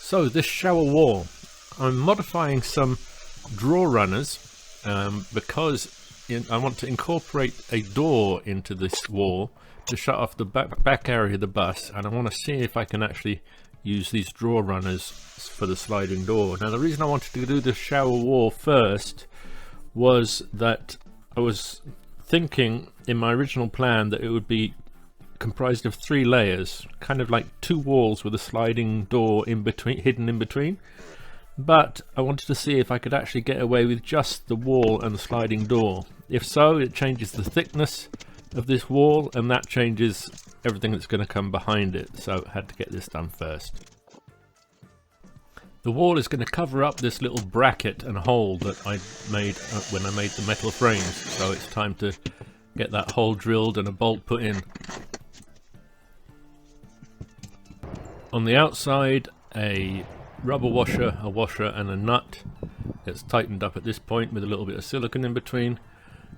So this shower wall, I'm modifying some drawer runners because I want to incorporate a door into this wall to shut off the back area of the bus, and I want to see if I can actually use these drawer runners for the sliding door. Now the reason I wanted to do the shower wall first was that I was thinking in my original plan that it would be comprised of 3 layers, kind of like 2 walls with a sliding door in between, hidden in between. But I wanted to see if I could actually get away with just the wall and the sliding door. If so, it changes the thickness of this wall, and that changes everything that's going to come behind it. So I had to get this done first. The wall is going to cover up this little bracket and hole that I made when I made the metal frames. So it's time to get that hole drilled and a bolt put in. On the outside, a rubber washer, a washer and a nut. It's tightened up at this point with a little bit of silicone in between,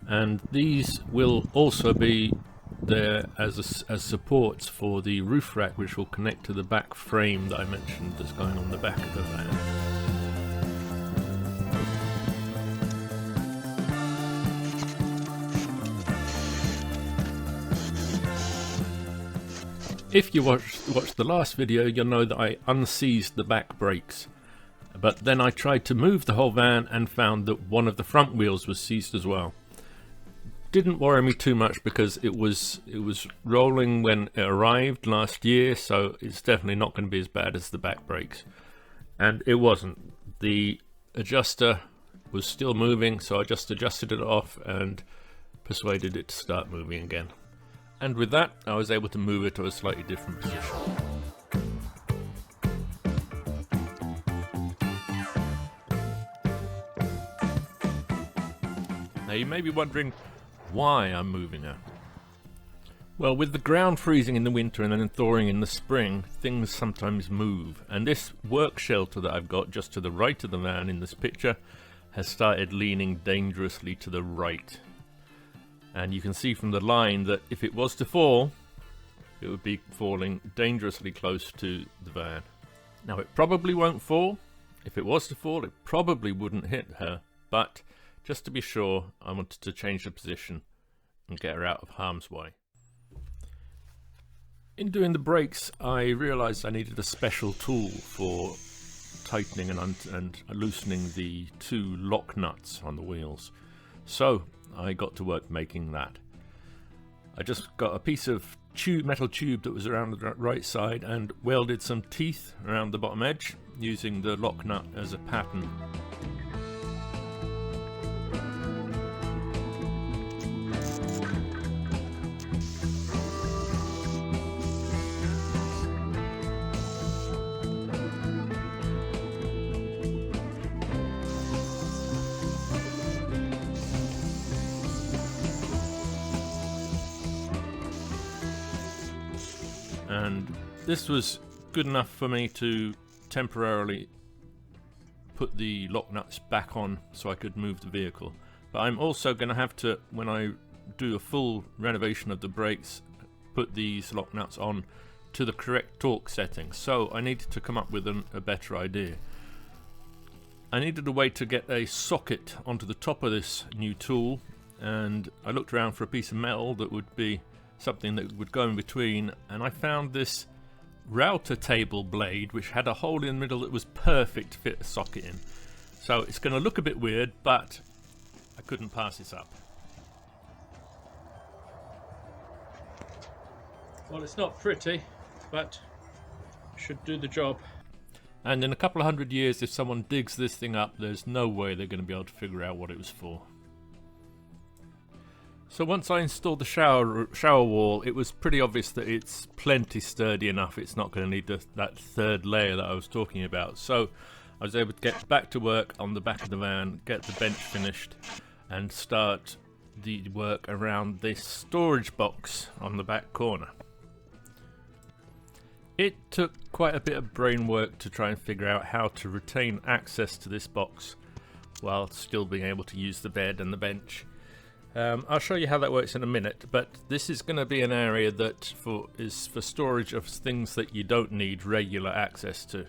and these will also be there as supports for the roof rack, which will connect to the back frame that I mentioned that's going on the back of the van. If you watched the last video, you'll know that I unseized the back brakes, but then I tried to move the whole van and found that one of the front wheels was seized as well. Didn't worry me too much because it was rolling when it arrived last year, so it's definitely not going to be as bad as the back brakes. And it wasn't. The adjuster was still moving, so I just adjusted it off and persuaded it to start moving again. And with that, I was able to move it to a slightly different position. Now you may be wondering why I'm moving her. Well, with the ground freezing in the winter and then thawing in the spring, things sometimes move. And this work shelter that I've got just to the right of the van in this picture has started leaning dangerously to the right. And you can see from the line that if it was to fall, it would be falling dangerously close to the van. Now it probably won't fall. If it was to fall, it probably wouldn't hit her. But just to be sure, I wanted to change the position and get her out of harm's way. In doing the brakes, I realized I needed a special tool for tightening and loosening the 2 lock nuts on the wheels. So I got to work making that. I just got a piece of metal tube that was around the right side and welded some teeth around the bottom edge using the lock nut as a pattern. And this was good enough for me to temporarily put the lock nuts back on so I could move the vehicle. But I'm also going to have to, when I do a full renovation of the brakes, put these lock nuts on to the correct torque setting. So I needed to come up with a better idea. I needed a way to get a socket onto the top of this new tool, and I looked around for a piece of metal that would be something that would go in between, and I found this router table blade which had a hole in the middle that was perfect to fit a socket in. So it's going to look a bit weird, but I couldn't pass this up. Well, it's not pretty, but should do the job. And in a couple of 100 years, if someone digs this thing up, there's no way they're going to be able to figure out what it was for. So once I installed the shower wall, it was pretty obvious that it's plenty sturdy enough. It's not going to need that 3rd layer that I was talking about. So I was able to get back to work on the back of the van, get the bench finished, and start the work around this storage box on the back corner. It took quite a bit of brain work to try and figure out how to retain access to this box while still being able to use the bed and the bench. I'll show you how that works in a minute, but this is going to be an area that is for storage of things that you don't need regular access to.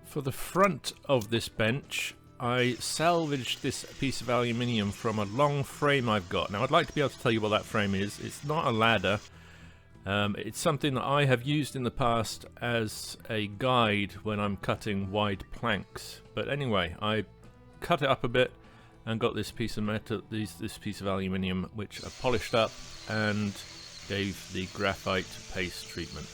For the front of this bench, I salvaged this piece of aluminium from a long frame I've got. Now I'd like to be able to tell you what that frame is. It's not a ladder. It's something that I have used in the past as a guide when I'm cutting wide planks. But anyway, I cut it up a bit and got this piece of metal, this piece of aluminium, which I polished up and gave the graphite paste treatment.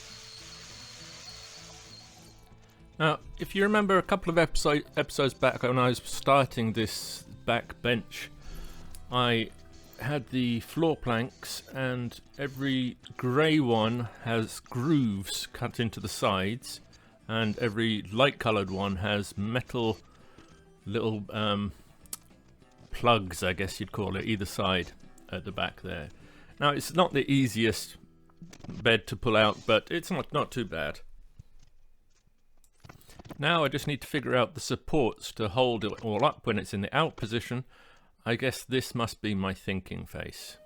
Now, if you remember a couple of episodes back when I was starting this back bench, I had the floor planks, and every grey one has grooves cut into the sides, and every light coloured one has metal little plugs, I guess you'd call it, either side at the back there. Now, it's not the easiest bed to pull out, but it's not too bad. Now I just need to figure out the supports to hold it all up when it's in the out position. I guess this must be my thinking face.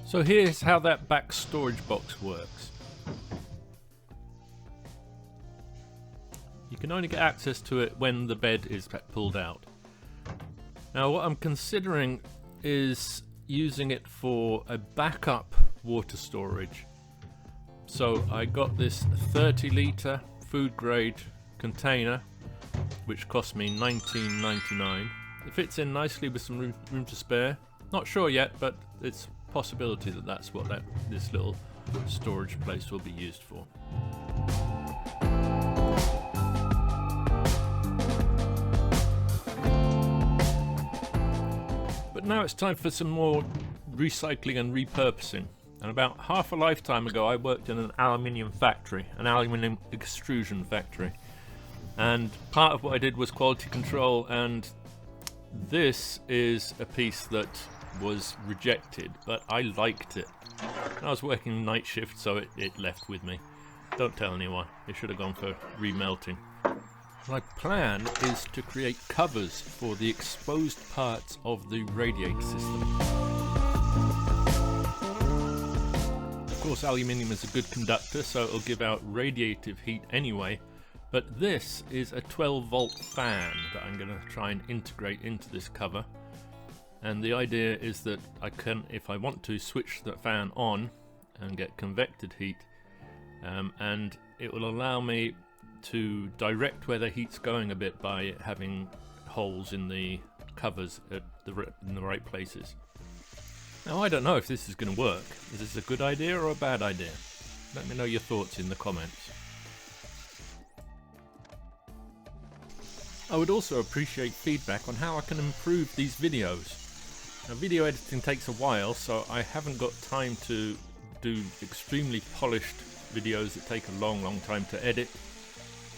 So here's how that back storage box works. You can only get access to it when the bed is pulled out. Now what I'm considering is using it for a backup water storage. So I got this 30 litre food grade container, which cost me $19.99. It fits in nicely with some room to spare. Not sure yet, but it's a possibility that that's what this little storage place will be used for. But now it's time for some more recycling and repurposing. And about half a lifetime ago I worked in an aluminium factory, an aluminium extrusion factory. And part of what I did was quality control, and this is a piece that was rejected, but I liked it. I was working night shift, so it left with me. Don't tell anyone, it should have gone for remelting. My plan is to create covers for the exposed parts of the radiator system. Of course, aluminium is a good conductor, so it'll give out radiative heat anyway, but this is a 12-volt fan that I'm going to try and integrate into this cover. And the idea is that I can, if I want to, switch the fan on and get convected heat, and it will allow me to direct where the heat's going a bit by having holes in the covers in the right places. Now I don't know if this is going to work. Is this a good idea or a bad idea? Let me know your thoughts in the comments. I would also appreciate feedback on how I can improve these videos. Now, video editing takes a while, so I haven't got time to do extremely polished videos that take a long time to edit.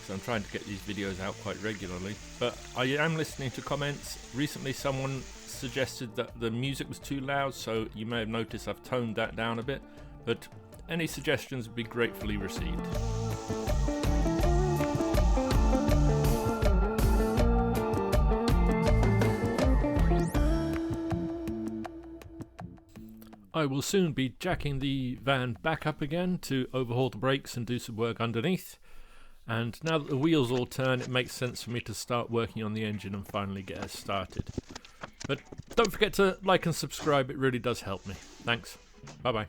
So I'm trying to get these videos out quite regularly. But I am listening to comments. Recently someone suggested that the music was too loud, so you may have noticed I've toned that down a bit. But any suggestions would be gratefully received. I will soon be jacking the van back up again to overhaul the brakes and do some work underneath. And now that the wheels all turn, it makes sense for me to start working on the engine and finally get us started. But don't forget to like and subscribe, it really does help me. Thanks. Bye bye.